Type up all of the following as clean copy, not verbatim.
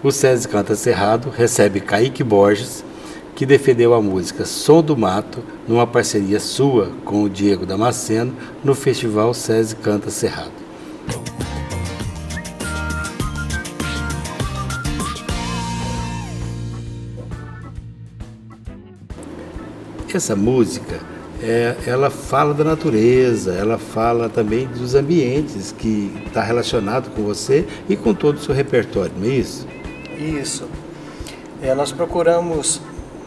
O SESI Canta Cerrado recebe Kaique Borges, que defendeu a música Som do Mato numa parceria sua com o Diego Damasceno no Festival SESI Canta Cerrado. Essa música, ela fala da natureza, ela fala também dos ambientes que está relacionado com você e com todo o seu repertório, não é isso? Isso. Nós procuramos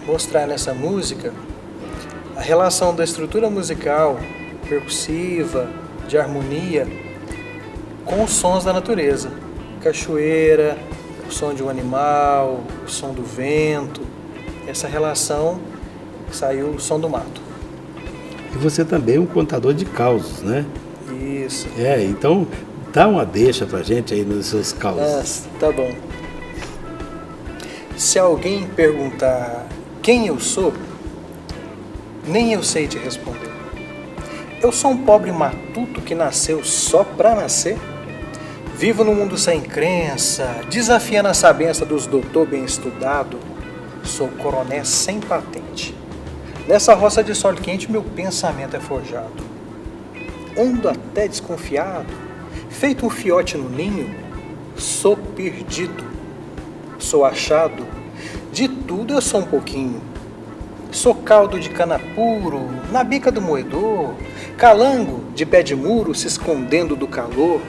mostrar nessa música a relação da estrutura musical, percussiva, de harmonia, com os sons da natureza. Cachoeira, o som de um animal, o som do vento, essa relação saiu o Som do Mato. E você também é um contador de causos, né? Isso. Então dá uma deixa pra gente aí nos seus causos. Tá bom. Se alguém perguntar quem eu sou, nem eu sei te responder. Eu sou um pobre matuto que nasceu só pra nascer. Vivo num mundo sem crença, desafiando a sabença dos doutor bem estudado. Sou coroné sem patente. Nessa roça de sol quente meu pensamento é forjado. Ando até desconfiado, feito um fiote no ninho. Sou perdido, sou achado, de tudo eu sou um pouquinho. Sou caldo de cana puro, na bica do moedor, calango de pé de muro se escondendo do calor.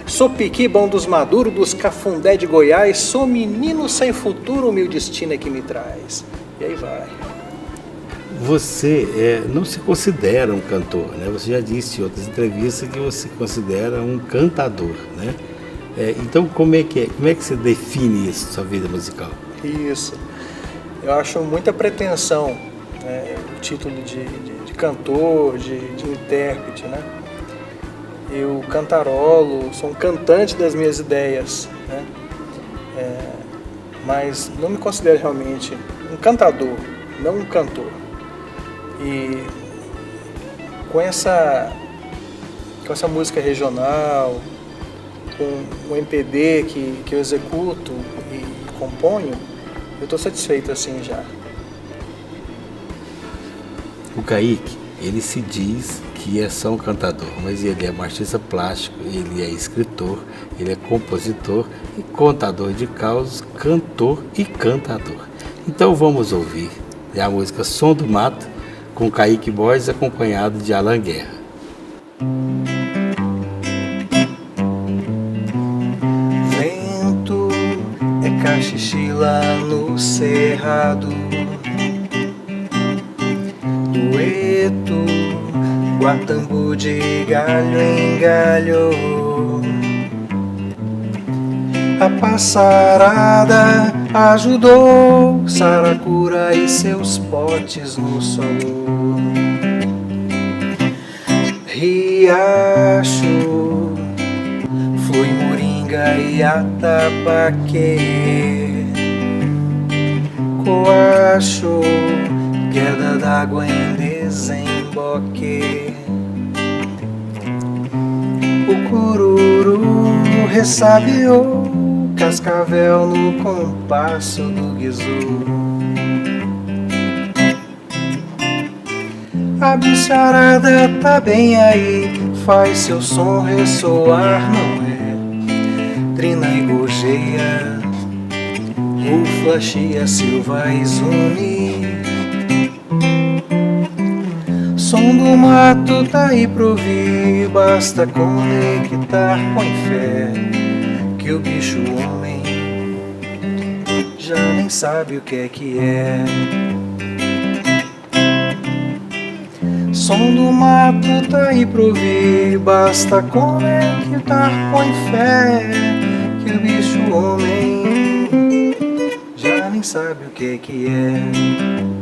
Sou piquibão dos maduros, dos cafundé de Goiás, sou menino sem futuro, o meu destino é que me traz. E aí vai. Você não se considera um cantor, né? Você já disse em outras entrevistas que você se considera um cantador, né? Então como é que você define isso, sua vida musical? Isso. Eu acho muita pretensão, o título de cantor, de intérprete, né? Eu cantarolo, sou um cantante das minhas ideias, né? Mas não me considero realmente um cantador, não um cantor. E com essa música regional, com o MPB que eu executo e componho, eu estou satisfeito assim já. O Kaique, ele se diz que é só um cantador, mas ele é um artista plástico, ele é escritor, ele é compositor e contador de causos, cantor e cantador. Então vamos ouvir a música Som do Mato, com Kaique Borges, acompanhado de Alan Guerra. Vento é cachichila no cerrado, dueto, guatambu de galho em galho. A passarada ajudou Saracura e seus potes no sol. Riacho, flui moringa e atabaque. Coacho, queda d'água em desemboque. O cururu ressabiou cascavel no compasso do guizu. A bicharada tá bem aí, faz seu som ressoar, não é? Trina e gorjeia, rufla, chia, silva e zuni. Som do mato tá aí pro ouvir, basta conectar, põe fé, que o bicho homem já nem sabe o que é. Som do mato tá aí pro ouvir, basta conectar, põe fé, que o bicho homem já nem sabe o que é.